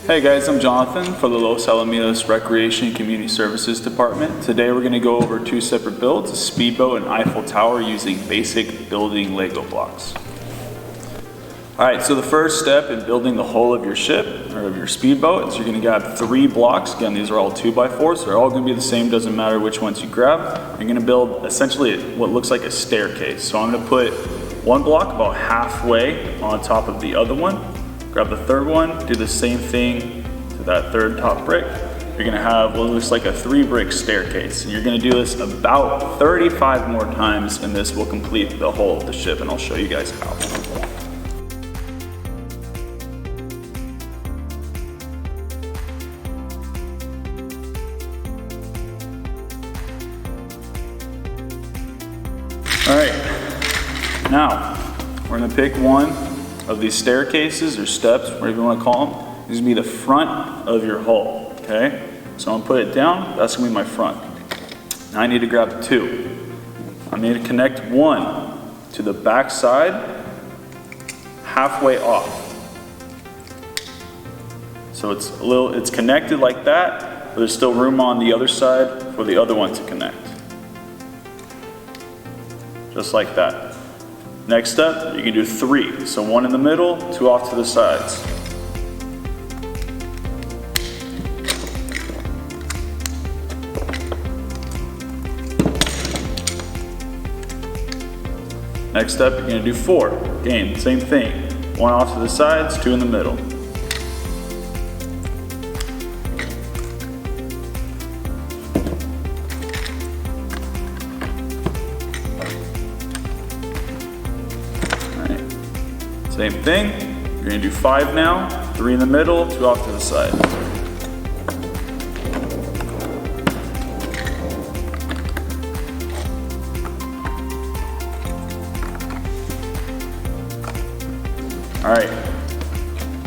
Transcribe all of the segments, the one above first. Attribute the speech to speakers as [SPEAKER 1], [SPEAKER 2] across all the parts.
[SPEAKER 1] Hey guys, I'm Jonathan for the Los Alamitos Recreation and Community Services Department. Today we're going to go over two separate builds, a Speedboat and Eiffel Tower using basic building Lego blocks. Alright, so the first step in building the hull of your ship, or of your speedboat, is you're going to grab 3 blocks. Again, these are all 2x4s. They're all going to be the same, doesn't matter which ones you grab. You're going to build essentially what looks like a staircase. So I'm going to put one block about halfway on top of the other one. Grab the third one, do the same thing to that third top brick. You're gonna have what looks like a 3-brick staircase. And you're gonna do this about 35 more times, and this will complete the whole of the ship, and I'll show you guys how. All right, now we're gonna pick one of these staircases or steps, whatever you want to call them. These will be the front of your hull, okay? So I'm gonna put it down, that's gonna be my front. Now I need to grab 2. I need to connect one to the back side, halfway off. So it's connected like that, but there's still room on the other side for the other one to connect. Just like that. Next up, you can do 3. So 1 in the middle, 2 off to the sides. Next up, you're gonna do 4. Again, same thing. 1 off to the sides, 2 in the middle. Same thing, you're gonna do 5 now, 3 in the middle, 2 off to the side. All right,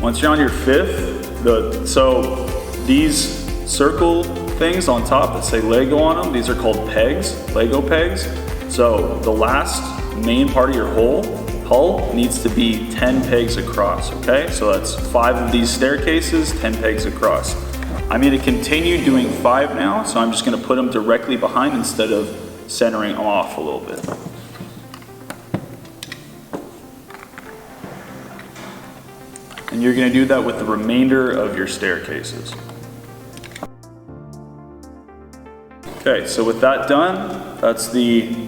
[SPEAKER 1] once you're on your 5th, so these circle things on top that say Lego on them, these are called pegs, Lego pegs. So the last main part of your hull needs to be 10 pegs across, okay? So that's 5 of these staircases, 10 pegs across. I'm gonna continue doing 5 now, so I'm just gonna put them directly behind instead of centering them off a little bit. And you're gonna do that with the remainder of your staircases. Okay, so with that done, that's the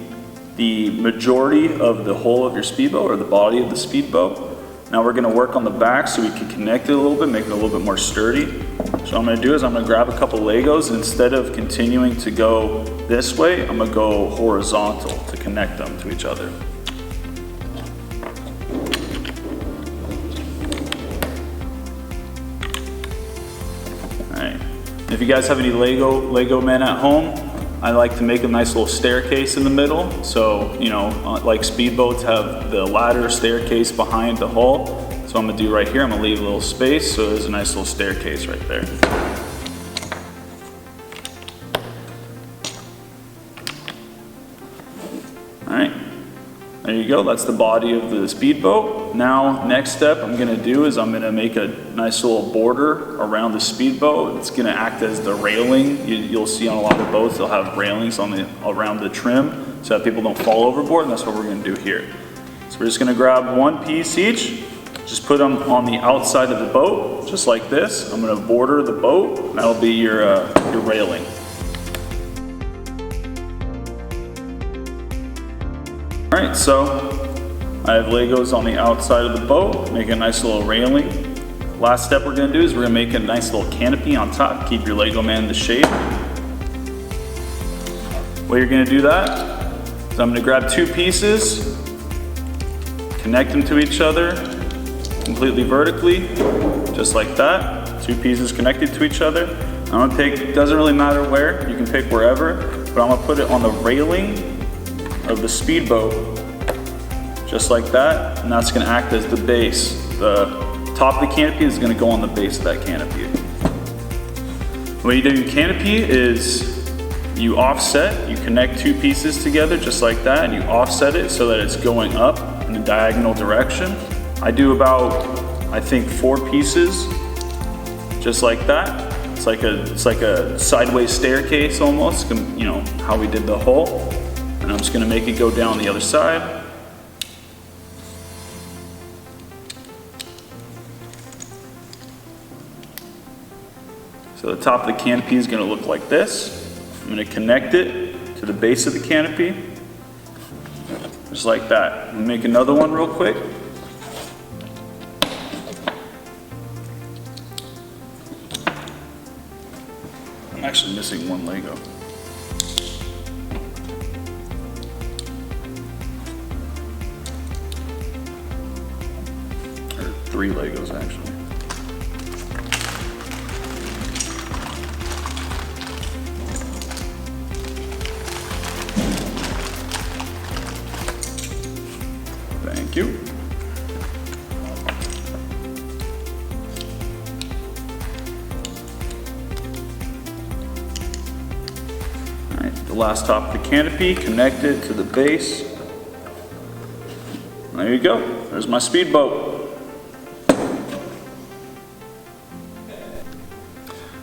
[SPEAKER 1] majority of the hull of your speedboat, or the body of the speedboat. Now we're gonna work on the back so we can connect it a little bit, make it a little bit more sturdy. So what I'm gonna do is I'm gonna grab a couple Legos, and instead of continuing to go this way, I'm gonna go horizontal to connect them to each other. All right, if you guys have any Lego men at home, I like to make a nice little staircase in the middle. So, you know, like speedboats have the ladder staircase behind the hull. So I'm gonna do right here, I'm gonna leave a little space so there's a nice little staircase right there. All right, there you go, that's the body of the speedboat. Now, next step I'm gonna do is I'm gonna make a nice little border around the speedboat. It's gonna act as the railing. You'll see on a lot of boats, they'll have railings around the trim so that people don't fall overboard, and that's what we're gonna do here. So we're just gonna grab 1 piece each, just put them on the outside of the boat, just like this. I'm gonna border the boat, and that'll be your railing. All right, so I have Legos on the outside of the boat, make a nice little railing. Last step we're gonna do is we're gonna make a nice little canopy on top, keep your Lego man the shape. Way you're gonna do that is I'm gonna grab 2 pieces, connect them to each other completely vertically, just like that. 2 pieces connected to each other. I'm gonna pick, doesn't really matter where, you can pick wherever, but I'm gonna put it on the railing of the speedboat, just like that, and that's gonna act as the base. The top of the canopy is gonna go on the base of that canopy. The way you do your canopy is you offset, you connect 2 pieces together just like that, and you offset it so that it's going up in a diagonal direction. I do about, I think, 4 pieces just like that. It's like a sideways staircase almost, you know, how we did the hole. And I'm just gonna make it go down the other side. So the top of the canopy is gonna look like this. I'm gonna connect it to the base of the canopy, just like that. I'm gonna make another one real quick. I'm actually missing one Lego. Or 3 Legos actually. Thank you. All right, the last top of the canopy, connect it to the base. There you go, there's my speedboat.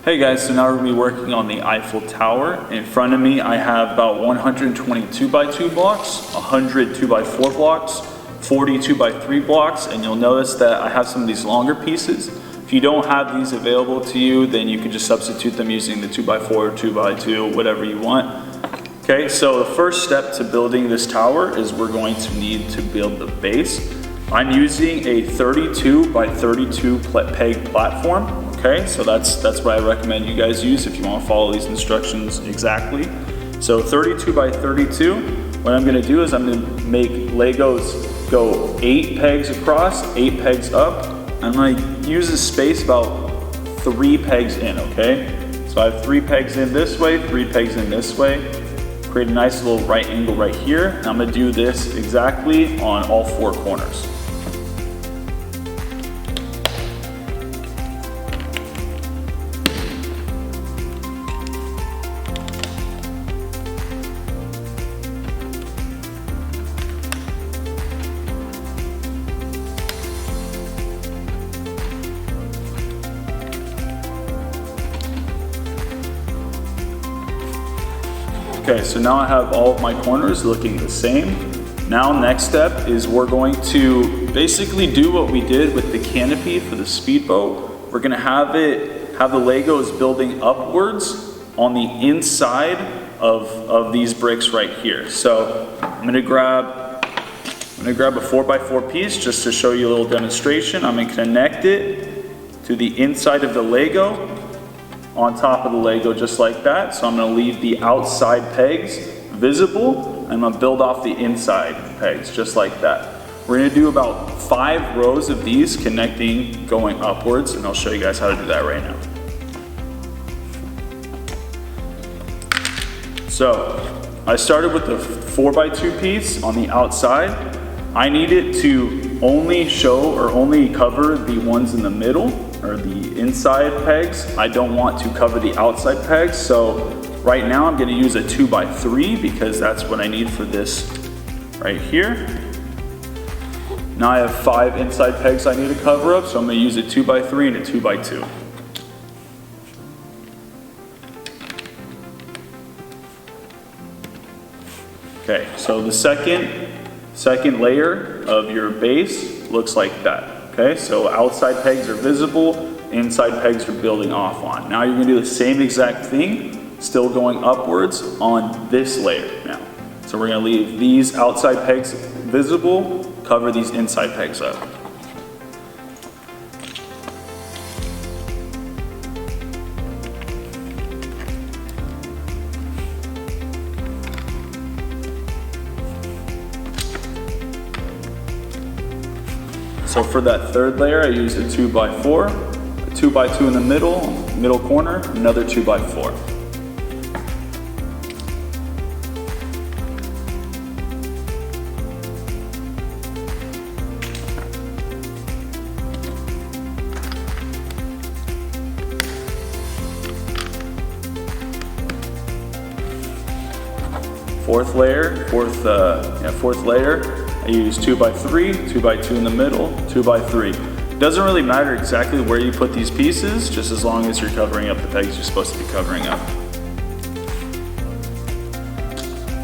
[SPEAKER 1] Hey guys, so now we're gonna be working on the Eiffel Tower. In front of me, I have about 120 2x2 blocks, 100 2x4 blocks, 40 2x3 blocks, and you'll notice that I have some of these longer pieces. If you don't have these available to you, then you can just substitute them using the 2x4, 2x2, whatever you want. Okay, so the first step to building this tower is we're going to need to build the base. I'm using a 32 by 32 peg platform. Okay, so that's what I recommend you guys use if you want to follow these instructions exactly. So 32 by 32, what I'm gonna do is I'm gonna make Legos go 8 pegs across, 8 pegs up. I'm gonna use a space about 3 pegs in, okay? So I have 3 pegs in this way, 3 pegs in this way. Create a nice little right angle right here. And I'm gonna do this exactly on all 4 corners. Okay, so now I have all of my corners looking the same. Now next step is we're going to basically do what we did with the canopy for the speedboat. We're gonna have the Legos building upwards on the inside of these bricks right here. So I'm gonna grab a 4x4 piece just to show you a little demonstration. I'm gonna connect it to the inside of the Lego, on top of the Lego just like that. So I'm gonna leave the outside pegs visible. I'm gonna build off the inside pegs just like that. We're gonna do about 5 rows of these connecting going upwards, and I'll show you guys how to do that right now. So I started with the 4x2 piece on the outside. I need it to only show or only cover the ones in the middle, or the inside pegs. I don't want to cover the outside pegs, so right now I'm gonna use a 2x3 because that's what I need for this right here. Now I have 5 inside pegs I need to cover up, so I'm gonna use a 2x3 and a 2x2. Okay, so the second layer of your base looks like that. Okay, so outside pegs are visible, inside pegs are building off on. Now you're gonna do the same exact thing, still going upwards on this layer now. So we're gonna leave these outside pegs visible, cover these inside pegs up. So for that third layer, I used a 2x4, a 2x2 in the middle corner, another 2x4. Fourth layer, I use 2x3, 2x2 in the middle, 2x3. Doesn't really matter exactly where you put these pieces, just as long as you're covering up the pegs you're supposed to be covering up.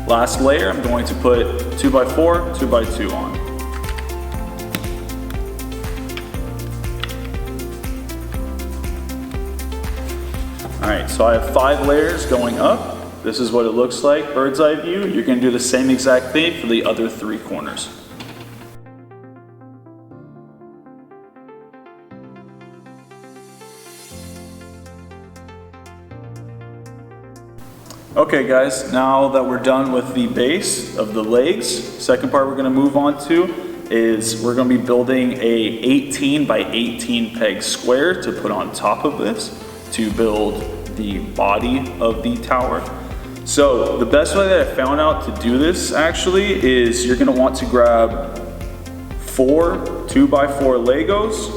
[SPEAKER 1] Last layer, I'm going to put 2x4, 2x2 on. Alright, so I have 5 layers going up. This is what it looks like, bird's eye view. You're going to do the same exact thing for the other 3 corners. Okay guys, now that we're done with the base of the legs, second part we're going to move on to is we're going to be building a 18 by 18 peg square to put on top of this to build the body of the tower. So the best way that I found out to do this actually is you're going to want to grab 4 2x4 Legos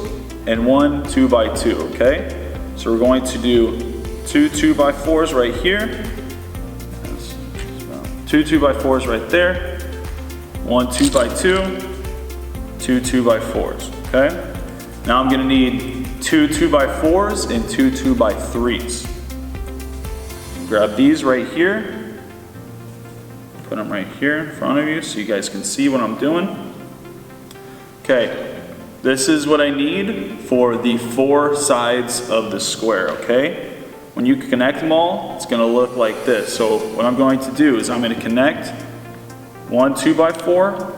[SPEAKER 1] and 1 2x2, okay? So we're going to do 2 2x4s right here. 2 2x4s right there, 1 2x2, 2 2x4s, okay? Now I'm gonna need 2 2x4s and 2 2x3s. Grab these right here, put them right here in front of you so you guys can see what I'm doing. Okay, this is what I need for the 4 sides of the square, okay? When you connect them all, it's going to look like this. So what I'm going to do is I'm going to connect 1 2x4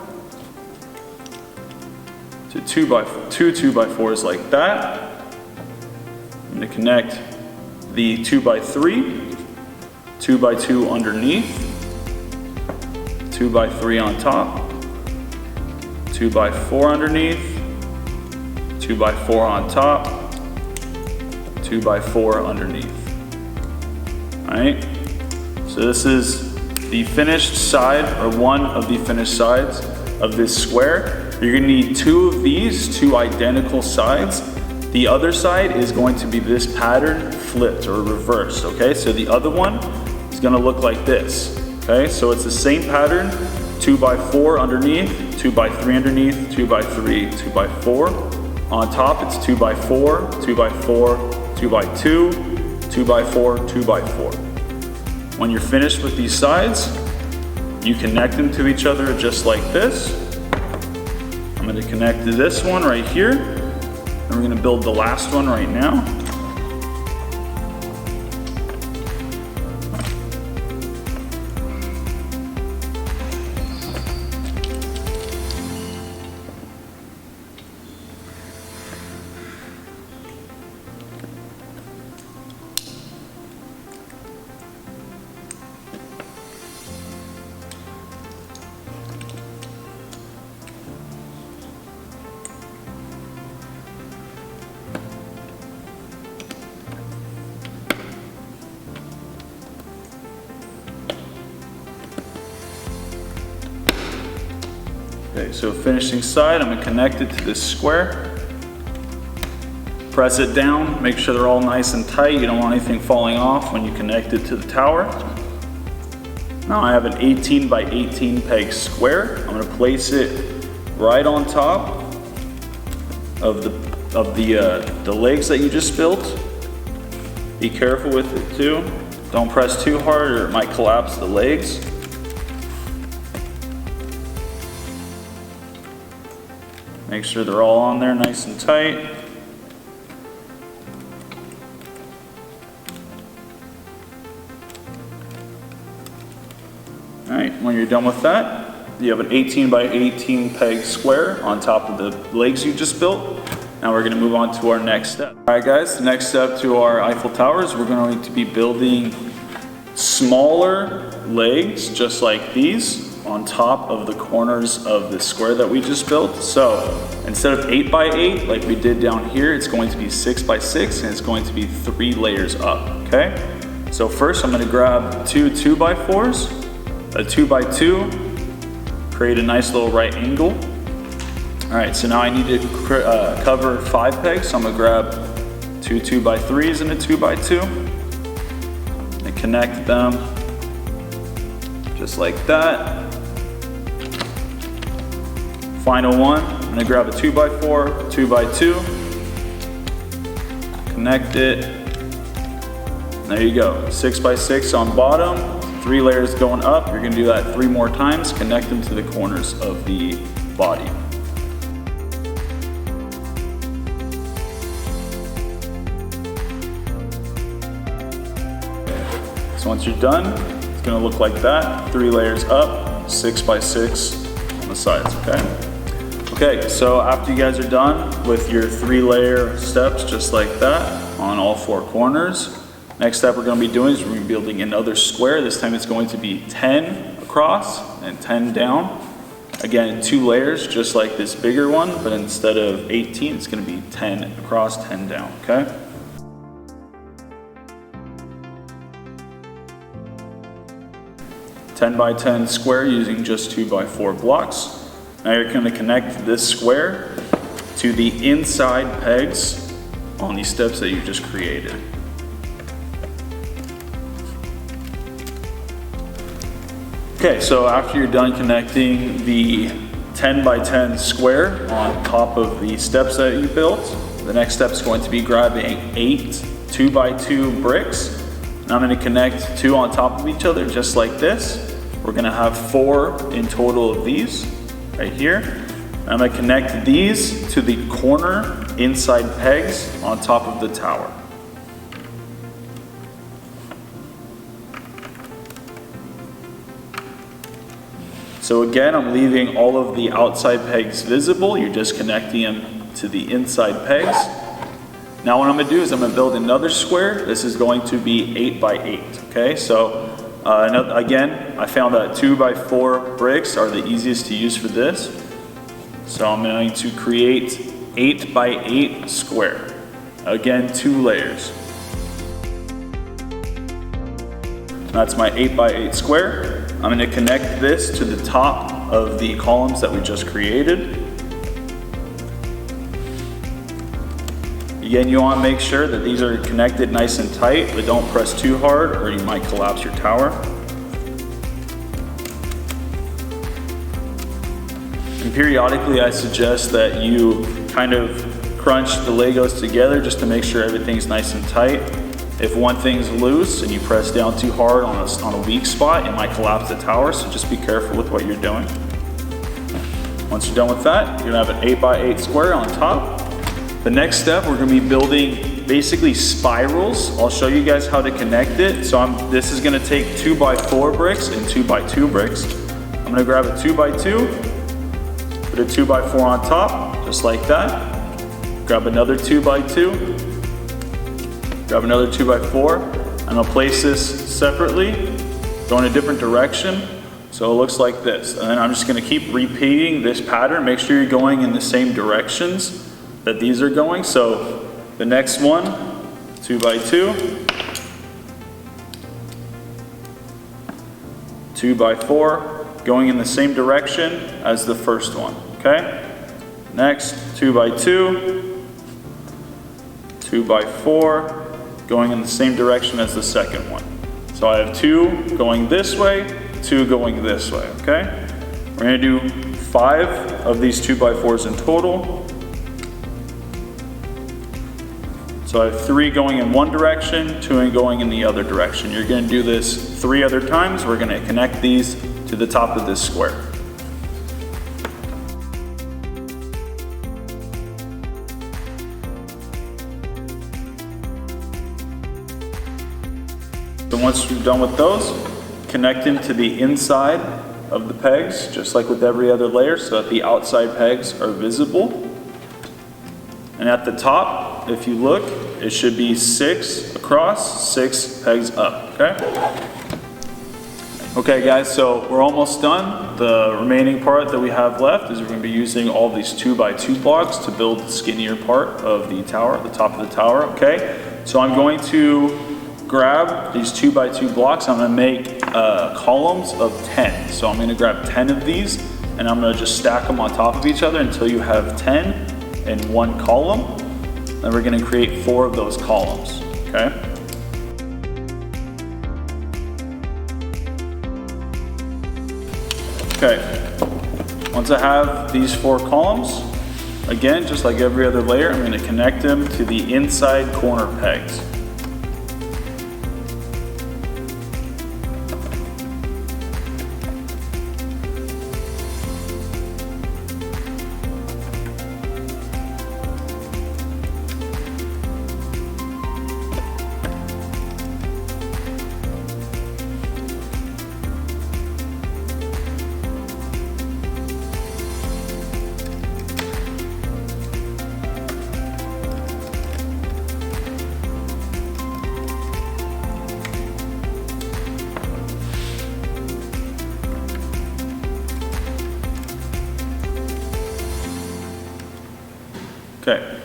[SPEAKER 1] to 2 2x4s like that. I'm going to connect the 2x3, 2x2 underneath, 2x3 on top, 2x4 underneath, 2x4 on top, 2x4 underneath. Alright, so this is the finished side, or one of the finished sides of this square. You're going to need 2 of these, 2 identical sides. The other side is going to be this pattern flipped or reversed, okay? So the other one is going to look like this, okay? So it's the same pattern, 2x4 underneath, 2x3 underneath, 2x3, 2x4. On top it's 2x4, 2x4, 2x2, 2x4, 2x4. When you're finished with these sides, you connect them to each other just like this. I'm going to connect to this one right here, and we're going to build the last one right now. Okay, so finishing side, I'm going to connect it to this square. Press it down, make sure they're all nice and tight. You don't want anything falling off when you connect it to the tower. Now I have an 18 by 18 peg square. I'm going to place it right on top of the legs that you just built. Be careful with it too. Don't press too hard or it might collapse the legs. Make sure they're all on there nice and tight. Alright, when you're done with that, you have an 18 by 18 peg square on top of the legs you just built. Now we're going to move on to our next step. Alright guys, the next step to our Eiffel Towers, we're going to be building smaller legs just like these on top of the corners of the square that we just built. So instead of 8 by 8 like we did down here, it's going to be 6 by 6 and it's going to be 3 layers up, okay? So first I'm going to grab 2 2x4s, a 2x2, create a nice little right angle. Alright, so now I need to cover 5 pegs, so I'm going to grab 2 2x3s and a 2x2 and connect them just like that. Final one, I'm gonna grab a 2x4, 2x2, connect it. There you go, 6x6 on bottom, 3 layers going up. You're gonna do that 3 more times, connect them to the corners of the body. So once you're done, it's gonna look like that. 3 layers up, 6x6 on the sides, okay? Okay, so after you guys are done with your 3-layer steps just like that on all 4 corners, next step we're gonna be doing is we're gonna be building another square. This time it's going to be 10 across and 10 down. Again, 2 layers, just like this bigger one, but instead of 18, it's gonna be 10 across, 10 down, okay? 10 by 10 square using just 2x4 blocks. Now you're going to connect this square to the inside pegs on these steps that you just created. Okay, so after you're done connecting the 10 by 10 square on top of the steps that you built, the next step is going to be grabbing 8 2x2 bricks. And I'm going to connect 2 on top of each other just like this. We're going to have 4 in total of these right here. I'm going to connect these to the corner inside pegs on top of the tower. So again, I'm leaving all of the outside pegs visible. You're just connecting them to the inside pegs. Now what I'm going to do is I'm going to build another square. This is going to be 8 by 8. Okay, so again, I found that 2x4 bricks are the easiest to use for this. So I'm going to create 8 by 8 square. Again, 2 layers. That's my 8 by 8 square. I'm going to connect this to the top of the columns that we just created. Again, you want to make sure that these are connected nice and tight, but don't press too hard or you might collapse your tower. And periodically, I suggest that you kind of crunch the Legos together just to make sure everything's nice and tight. If one thing's loose and you press down too hard on a weak spot, it might collapse the tower, so just be careful with what you're doing. Once you're done with that, you're gonna have an 8 by 8 square on top. The next step, we're gonna be building basically spirals. I'll show you guys how to connect it. So this is gonna take 2x4 bricks and 2x2 bricks. I'm gonna grab a 2x2, put a 2x4 on top, just like that. Grab another 2x2, grab another 2x4, and I'll place this separately, go in a different direction. So it looks like this. And then I'm just gonna keep repeating this pattern. Make sure you're going in the same directions that these are going. So the next one, 2x2, 2x4, going in the same direction as the first one, okay? Next, 2x2, 2x4, going in the same direction as the second one. So I have 2 going this way, 2 going this way, okay? We're gonna do 5 of these 2x4s in total. So I have 3 going in one direction, 2 going in the other direction. You're gonna do this 3 other times. We're gonna connect these to the top of this square. So once you're done with those, connect them to the inside of the pegs, just like with every other layer, so that the outside pegs are visible. And at the top, if you look, it should be 6 across, 6 pegs up, okay? Okay guys, so we're almost done. The remaining part that we have left is we're gonna be using all these 2x2 blocks to build the skinnier part of the tower, the top of the tower, okay? So I'm going to grab these 2x2 blocks. I'm gonna make columns of 10. So I'm gonna grab 10 of these and I'm gonna just stack them on top of each other until you have 10 in one column. Then we're gonna create 4 of those columns, okay? Okay, once I have these 4 columns, Again, just like every other layer, I'm going to connect them to the inside corner pegs. Okay,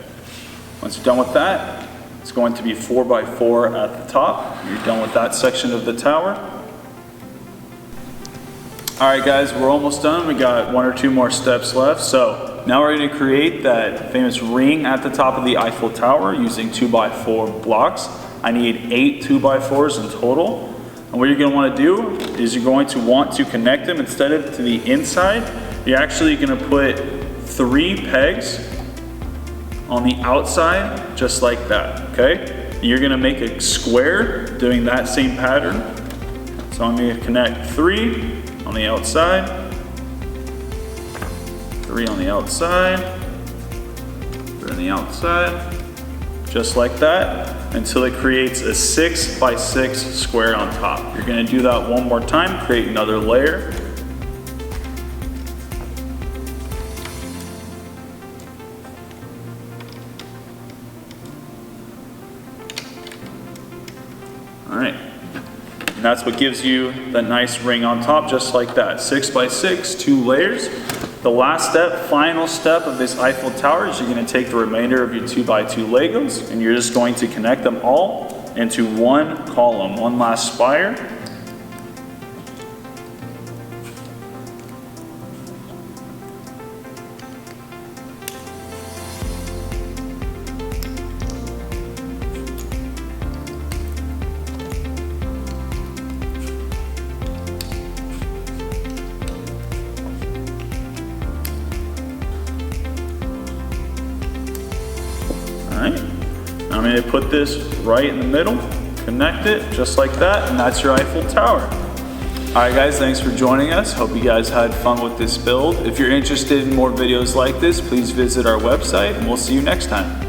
[SPEAKER 1] once you're done with that, it's going to be 4x4 at the top. You're done with that section of the tower. All right guys, we're almost done. We got 1 or 2 more steps left. So now we're going to create that famous ring at the top of the Eiffel Tower using 2x4 blocks. I need 8 2x4s in total. And what you're going to want to do is you're going to want to connect them instead of to the inside. You're actually going to put 3 pegs on the outside, just like that, okay? You're gonna make a square doing that same pattern. So I'm gonna connect 3 on the outside, 3 on the outside, 3 on the outside, just like that, until it creates a 6x6 square on top. You're gonna do that one more time, create another layer. All right, and that's what gives you the nice ring on top, just like that. 6x6, 2 layers. The last step, final step of this Eiffel Tower is you're going to take the remainder of your 2x2 Legos and you're just going to connect them all into one column, one last spire. Alright, I'm going to put this right in the middle, connect it just like that, and that's your Eiffel Tower. Alright guys, thanks for joining us. Hope you guys had fun with this build. If you're interested in more videos like this, please visit our website and we'll see you next time.